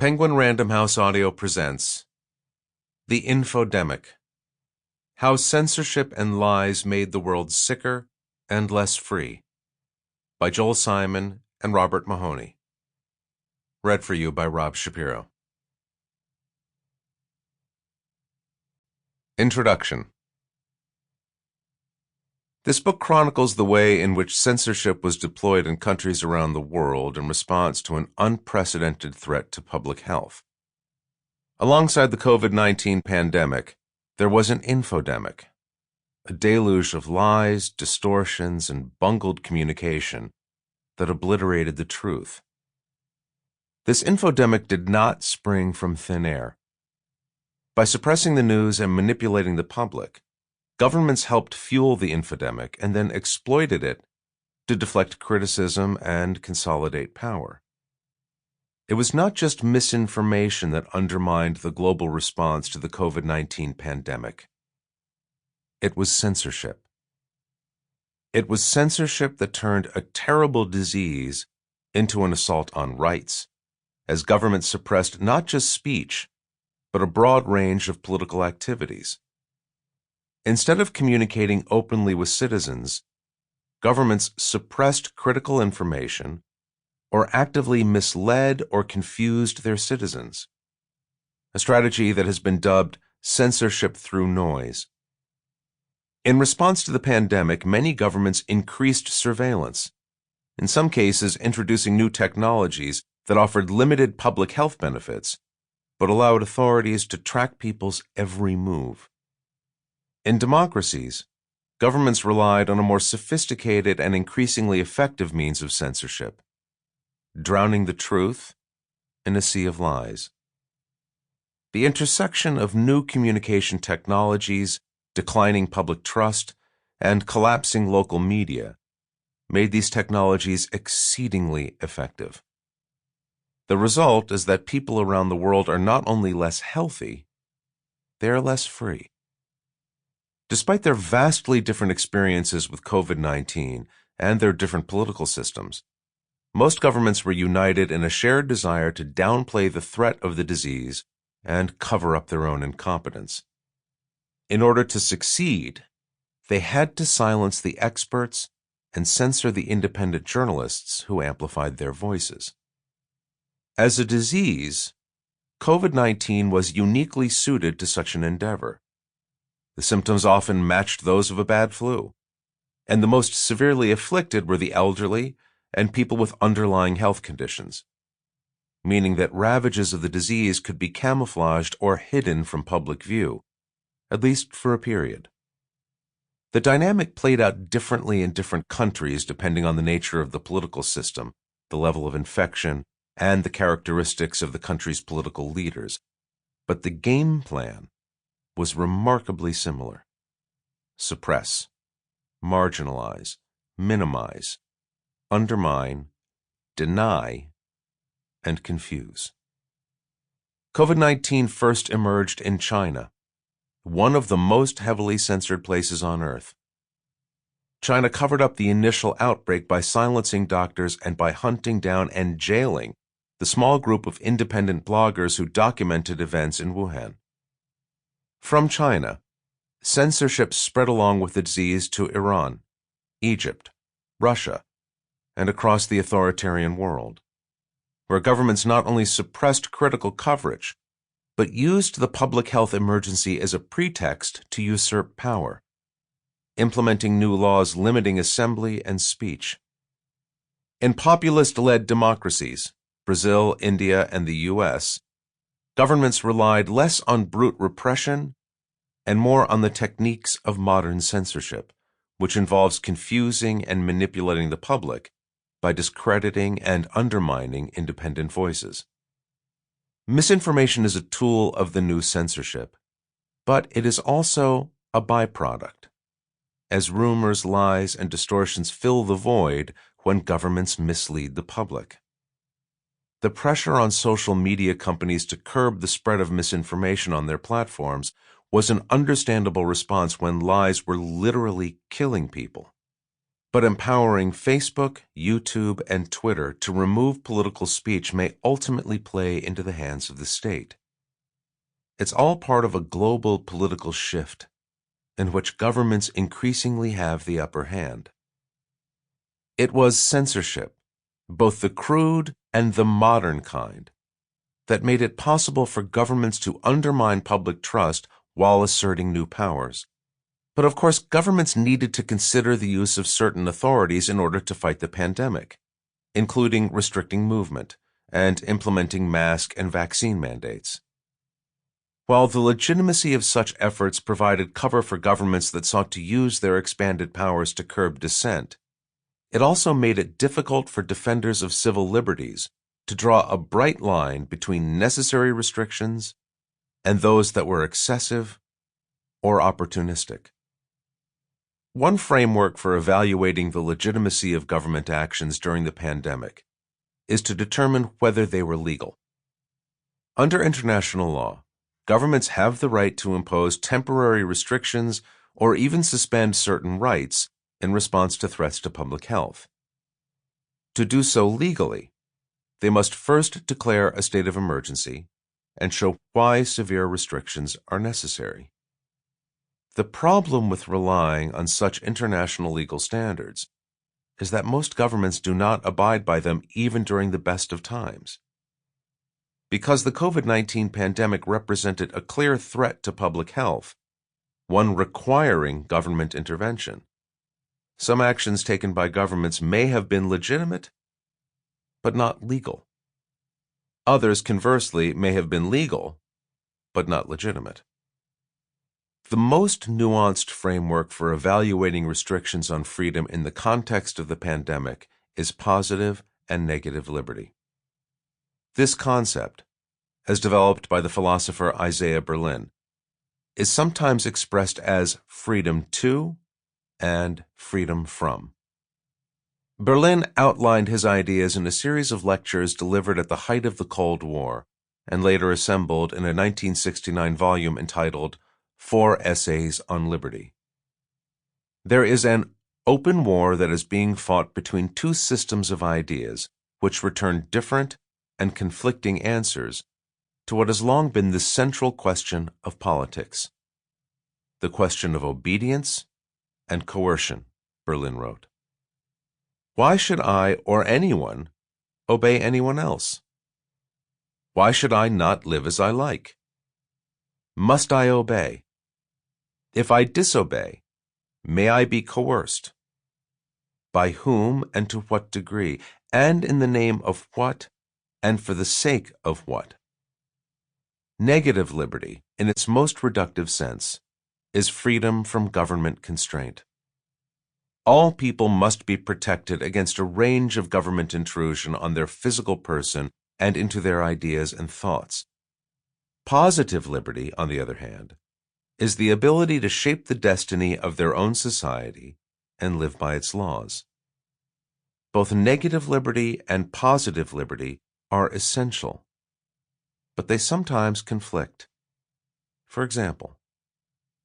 Penguin Random House Audio presents The Infodemic: How Censorship and Lies Made the World Sicker and Less Free, by Joel Simon and Robert Mahoney. Read for you by Rob Shapiro. Introduction. This book chronicles the way in which censorship was deployed in countries around the world in response to an unprecedented threat to public health. Alongside the COVID-19 pandemic, there was an infodemic, a deluge of lies, distortions, and bungled communication that obliterated the truth. This infodemic did not spring from thin air. By suppressing the news and manipulating the public, governments helped fuel the infodemic and then exploited it to deflect criticism and consolidate power. It was not just misinformation that undermined the global response to the COVID-19 pandemic. It was censorship. It was censorship that turned a terrible disease into an assault on rights, as governments suppressed not just speech, but a broad range of political activities. Instead of communicating openly with citizens, governments suppressed critical information or actively misled or confused their citizens, a strategy that has been dubbed censorship through noise. In response to the pandemic, many governments increased surveillance, in some cases introducing new technologies that offered limited public health benefits, but allowed authorities to track people's every move. In democracies, governments relied on a more sophisticated and increasingly effective means of censorship, drowning the truth in a sea of lies. The intersection of new communication technologies, declining public trust, and collapsing local media made these technologies exceedingly effective. The result is that people around the world are not only less healthy, they are less free. Despite their vastly different experiences with COVID-19 and their different political systems, most governments were united in a shared desire to downplay the threat of the disease and cover up their own incompetence. In order to succeed, they had to silence the experts and censor the independent journalists who amplified their voices. As a disease, COVID-19 was uniquely suited to such an endeavor. The symptoms often matched those of a bad flu, and the most severely afflicted were the elderly and people with underlying health conditions, meaning that ravages of the disease could be camouflaged or hidden from public view, at least for a period. The dynamic played out differently in different countries depending on the nature of the political system, the level of infection, and the characteristics of the country's political leaders, but the game plan was remarkably similar. Suppress, marginalize, minimize, undermine, deny, and confuse. COVID-19 first emerged in China, one of the most heavily censored places on Earth. China covered up the initial outbreak by silencing doctors and by hunting down and jailing the small group of independent bloggers who documented events in Wuhan. From China, censorship spread along with the disease to Iran, Egypt, Russia, and across the authoritarian world, where governments not only suppressed critical coverage, but used the public health emergency as a pretext to usurp power, implementing new laws limiting assembly and speech. In populist-led democracies, Brazil, India, and the U.S., governments relied less on brute repression and more on the techniques of modern censorship, which involves confusing and manipulating the public by discrediting and undermining independent voices. Misinformation is a tool of the new censorship, but it is also a byproduct, as rumors, lies, and distortions fill the void when governments mislead the public. The pressure on social media companies to curb the spread of misinformation on their platforms was an understandable response when lies were literally killing people. But empowering Facebook, YouTube, and Twitter to remove political speech may ultimately play into the hands of the state. It's all part of a global political shift in which governments increasingly have the upper hand. It was censorship, both the crude and the modern kind, that made it possible for governments to undermine public trust while asserting new powers. But of course, governments needed to consider the use of certain authorities in order to fight the pandemic, including restricting movement and implementing mask and vaccine mandates. While the legitimacy of such efforts provided cover for governments that sought to use their expanded powers to curb dissent, it also made it difficult for defenders of civil liberties to draw a bright line between necessary restrictions and those that were excessive or opportunistic. One framework for evaluating the legitimacy of government actions during the pandemic is to determine whether they were legal. Under international law, governments have the right to impose temporary restrictions or even suspend certain rights in response to threats to public health. To do so legally, they must first declare a state of emergency and show why severe restrictions are necessary. The problem with relying on such international legal standards is that most governments do not abide by them even during the best of times. Because the COVID-19 pandemic represented a clear threat to public health, one requiring government intervention, some actions taken by governments may have been legitimate, but not legal. Others, conversely, may have been legal, but not legitimate. The most nuanced framework for evaluating restrictions on freedom in the context of the pandemic is positive and negative liberty. This concept, as developed by the philosopher Isaiah Berlin, is sometimes expressed as freedom to and freedom from. Berlin outlined his ideas in a series of lectures delivered at the height of the Cold War and later assembled in a 1969 volume entitled 4 Essays on Liberty. There is an open war that is being fought between two systems of ideas which return different and conflicting answers to what has long been the central question of politics, the question of obedience and coercion, Berlin wrote. Why should I or anyone obey anyone else? Why should I not live as I like? Must I obey? If I disobey, may I be coerced? By whom and to what degree, and in the name of what, and for the sake of what? Negative liberty, in its most reductive sense, is freedom from government constraint. All people must be protected against a range of government intrusion on their physical person and into their ideas and thoughts. Positive liberty, on the other hand, is the ability to shape the destiny of their own society and live by its laws. Both negative liberty and positive liberty are essential, but they sometimes conflict. For example,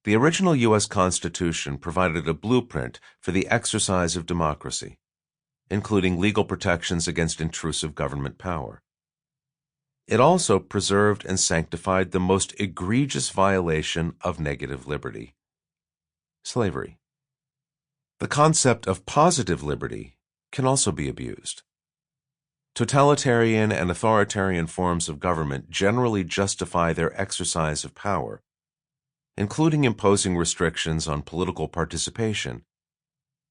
the original U.S. Constitution provided a blueprint for the exercise of democracy, including legal protections against intrusive government power. It also preserved and sanctified the most egregious violation of negative liberty: slavery. The concept of positive liberty can also be abused. Totalitarian and authoritarian forms of government generally justify their exercise of power, including imposing restrictions on political participation,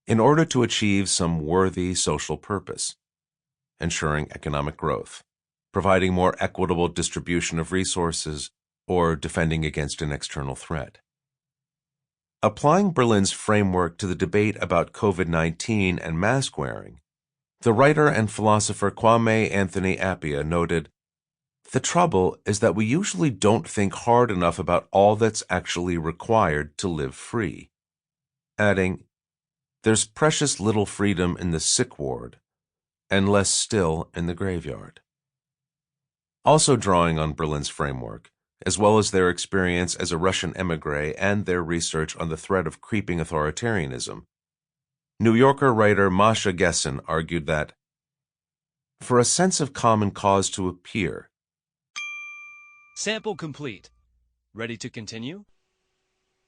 in order to achieve some worthy social purpose, ensuring economic growth, providing more equitable distribution of resources, or defending against an external threat. Applying Berlin's framework to the debate about COVID-19 and mask wearing, the writer and philosopher Kwame Anthony Appiah noted, "The trouble is that we usually don't think hard enough about all that's actually required to live free," adding, "There's precious little freedom in the sick ward, and less still in the graveyard." Also drawing on Berlin's framework, as well as their experience as a Russian émigré and their research on the threat of creeping authoritarianism, New Yorker writer Masha Gessen argued that, for a sense of common cause to appear, Sample complete. Ready to continue?